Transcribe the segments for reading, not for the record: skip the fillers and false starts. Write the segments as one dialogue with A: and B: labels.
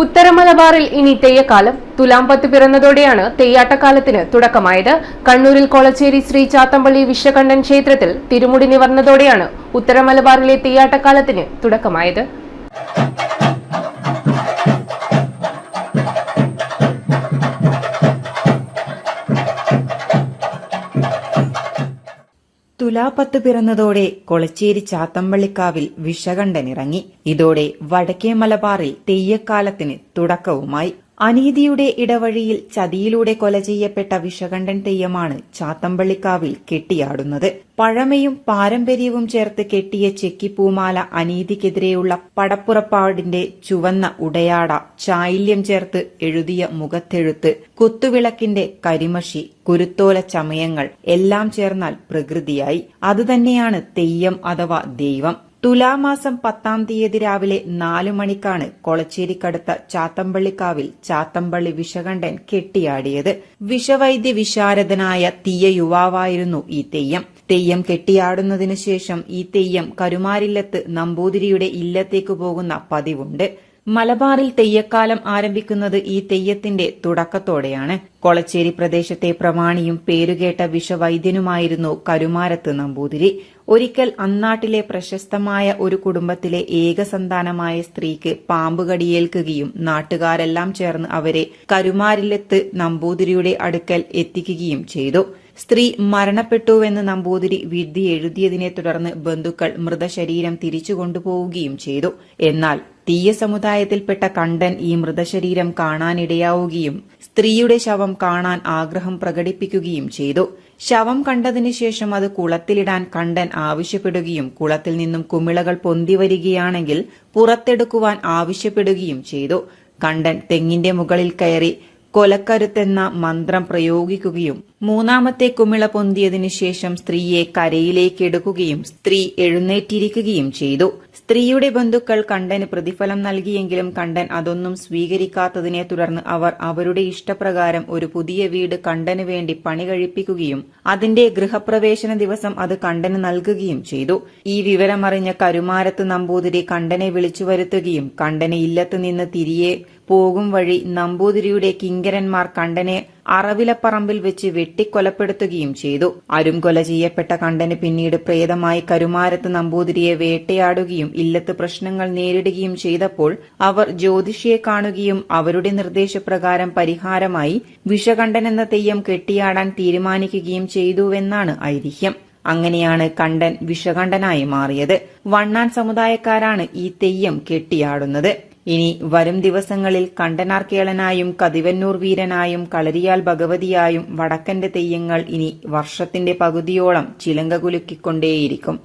A: ഉത്തര മലബാറിൽ ഇനി തെയ്യക്കാലം. തുലാം 10 പിറന്നതോടെയാണ് തെയ്യാട്ടക്കാലത്തിന് തുടക്കമായത്. കണ്ണൂരിൽ കൊളച്ചേരി ശ്രീ ചാത്തമ്പള്ളി വിശ്വകണ്ഠൻ ക്ഷേത്രത്തിൽ തിരുമുടി നിവർന്നതോടെയാണ് ഉത്തര മലബാറിലെ തെയ്യാട്ടക്കാലത്തിന് തുടക്കമായത്.
B: തുലാ 10 പിറന്നതോടെ കൊളച്ചേരി ചാത്തമ്പള്ളിക്കാവിൽ വിഷകണ്ഠനിറങ്ങി. ഇതോടെ വടക്കേ മലബാറിൽ തെയ്യക്കാലത്തിന് തുടക്കവുമായി. അനീതിയുടെ ഇടവഴിയിൽ ചതിയിലൂടെ കൊല ചെയ്യപ്പെട്ട വിഷകണ്ഠൻ തെയ്യമാണ് ചാത്തമ്പള്ളിക്കാവിൽ കെട്ടിയാടുന്നത്. പഴമയും പാരമ്പര്യവും ചേർത്ത് കെട്ടിയ ചെക്കിപ്പൂമാല, അനീതിക്കെതിരെയുള്ള പടപ്പുറപ്പാടിന്റെ ചുവന്ന ഉടയാട, ചായില്യം ചേർത്ത് എഴുതിയ മുഖത്തെഴുത്ത്, കുത്തുവിളക്കിന്റെ കരിമഷി, കുരുത്തോല ചമയങ്ങൾ എല്ലാം ചേർന്നാൽ പ്രകൃതിയായി. അതുതന്നെയാണ് തെയ്യം അഥവാ ദൈവം. തുലാമാസം 10-ാം തീയതി രാവിലെ 4 മണിക്കാണ് കൊളച്ചേരിക്കടുത്ത ചാത്തമ്പള്ളിക്കാവിൽ ചാത്തമ്പള്ളി വിഷകണ്ഠൻ കെട്ടിയാടിയത്. വിഷവൈദ്യ വിശാരദനായ തീയ യുവാവായിരുന്നു ഈ തെയ്യം. തെയ്യം കെട്ടിയാടുന്നതിനു ശേഷം ഈ തെയ്യം കരുമാരില്ലത്ത് നമ്പൂതിരിയുടെ ഇല്ലത്തേക്ക് പോകുന്ന പതിവുണ്ട്. മലബാറിൽ തെയ്യക്കാലം ആരംഭിക്കുന്നത് ഈ തെയ്യത്തിന്റെ തുടക്കത്തോടെയാണ്. കൊളച്ചേരി പ്രദേശത്തെ പ്രമാണിയും പേരുകേട്ട വിഷവൈദ്യനുമായിരുന്നു കരുമാരത്ത് നമ്പൂതിരി. ഒരിക്കൽ അന്നാട്ടിലെ പ്രശസ്തമായ ഒരു കുടുംബത്തിലെ ഏകസന്താനമായ സ്ത്രീക്ക് പാമ്പ് കടിയേൽക്കുകയും നാട്ടുകാരെല്ലാം ചേർന്ന് അവരെ കരുമാരില്ലത്ത് നമ്പൂതിരിയുടെ അടുക്കൽ എത്തിക്കുകയും ചെയ്തു. സ്ത്രീ മരണപ്പെട്ടുവെന്ന് നമ്പൂതിരി വിധി എഴുതിയതിനെ തുടർന്ന് ബന്ധുക്കൾ മൃതശരീരം തിരിച്ചു കൊണ്ടുപോവുകയും ചെയ്തു. എന്നാൽ തീയ സമുദായത്തിൽപ്പെട്ട കണ്ഠൻ ഈ മൃതശരീരം കാണാനിടയാവുകയും സ്ത്രീയുടെ ശവം കാണാൻ ആഗ്രഹം പ്രകടിപ്പിക്കുകയും ചെയ്തു. ശവം കണ്ടതിനു ശേഷം അത് കുളത്തിലിടാൻ കണ്ഠൻ ആവശ്യപ്പെടുകയും കുളത്തിൽ നിന്നും കുമിളകൾ പൊന്തിവരികയാണെങ്കിൽ പുറത്തെടുക്കുവാൻ ആവശ്യപ്പെടുകയും ചെയ്തു. കണ്ഠൻ തെങ്ങിന്റെ മുകളിൽ കയറി കൊലക്കരുത്തെന്ന മന്ത്രം പ്രയോഗിക്കുകയും 3ാമത്തെ കുമിള പൊന്തിയതിനു ശേഷം സ്ത്രീയെ കരയിലേക്കെടുക്കുകയും സ്ത്രീ എഴുന്നേറ്റിരിക്കുകയും ചെയ്തു. സ്ത്രീയുടെ ബന്ധുക്കൾ കണ്ഠന് പ്രതിഫലം നൽകിയെങ്കിലും കണ്ഠൻ അതൊന്നും സ്വീകരിക്കാത്തതിനെ തുടർന്ന് അവർ അവരുടെ ഇഷ്ടപ്രകാരം ഒരു പുതിയ വീട് കണ്ഠന് വേണ്ടി പണി കഴിപ്പിക്കുകയും അതിന്റെ ഗൃഹപ്രവേശന ദിവസം അത് കണ്ഠന് നൽകുകയും ചെയ്തു. ഈ വിവരമറിഞ്ഞ കരുമാരത്ത് നമ്പൂതിരി കണ്ഠനെ വിളിച്ചു വരുത്തുകയും കണ്ഠനെ ഇല്ലത്ത് നിന്ന് തിരികെ പോകും വഴി നമ്പൂതിരിയുടെ കിങ്കരന്മാർ കണ്ഠനെ അറവിലപ്പറമ്പിൽ വെച്ച് വെട്ടിക്കൊലപ്പെടുത്തുകയും ചെയ്തു. അരുംകൊല ചെയ്യപ്പെട്ട കണ്ഠന് പിന്നീട് പ്രേതമായി കരുമാരത്ത് നമ്പൂതിരിയെ വേട്ടയാടുകയും ഇല്ലത്ത് പ്രശ്നങ്ങൾ നേരിടുകയും ചെയ്തപ്പോൾ അവർ ജ്യോതിഷിയെ കാണുകയും അവരുടെ നിർദ്ദേശപ്രകാരം പരിഹാരമായി വിഷകണ്ഠൻ എന്ന തെയ്യം കെട്ടിയാടാൻ തീരുമാനിക്കുകയും ചെയ്തുവെന്നാണ് ഐതിഹ്യം. അങ്ങനെയാണ് കണ്ഠൻ വിഷകണ്ഠനായി മാറിയത്. വണ്ണാൻ സമുദായക്കാരാണ് ഈ തെയ്യം കെട്ടിയാടുന്നത്. ഇനി വരും ദിവസങ്ങളിൽ കണ്ടനാർക്കേളനായും കതിവന്നൂർ വീരനായും കളരിയാൽ ഭഗവതിയായും വടക്കന്റെ തെയ്യങ്ങൾ ഇനി വർഷത്തിന്റെ പകുതിയോളം ചിലങ്ക കുലുക്കിക്കൊണ്ടേയിരിക്കും.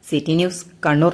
B: City news, Kannur.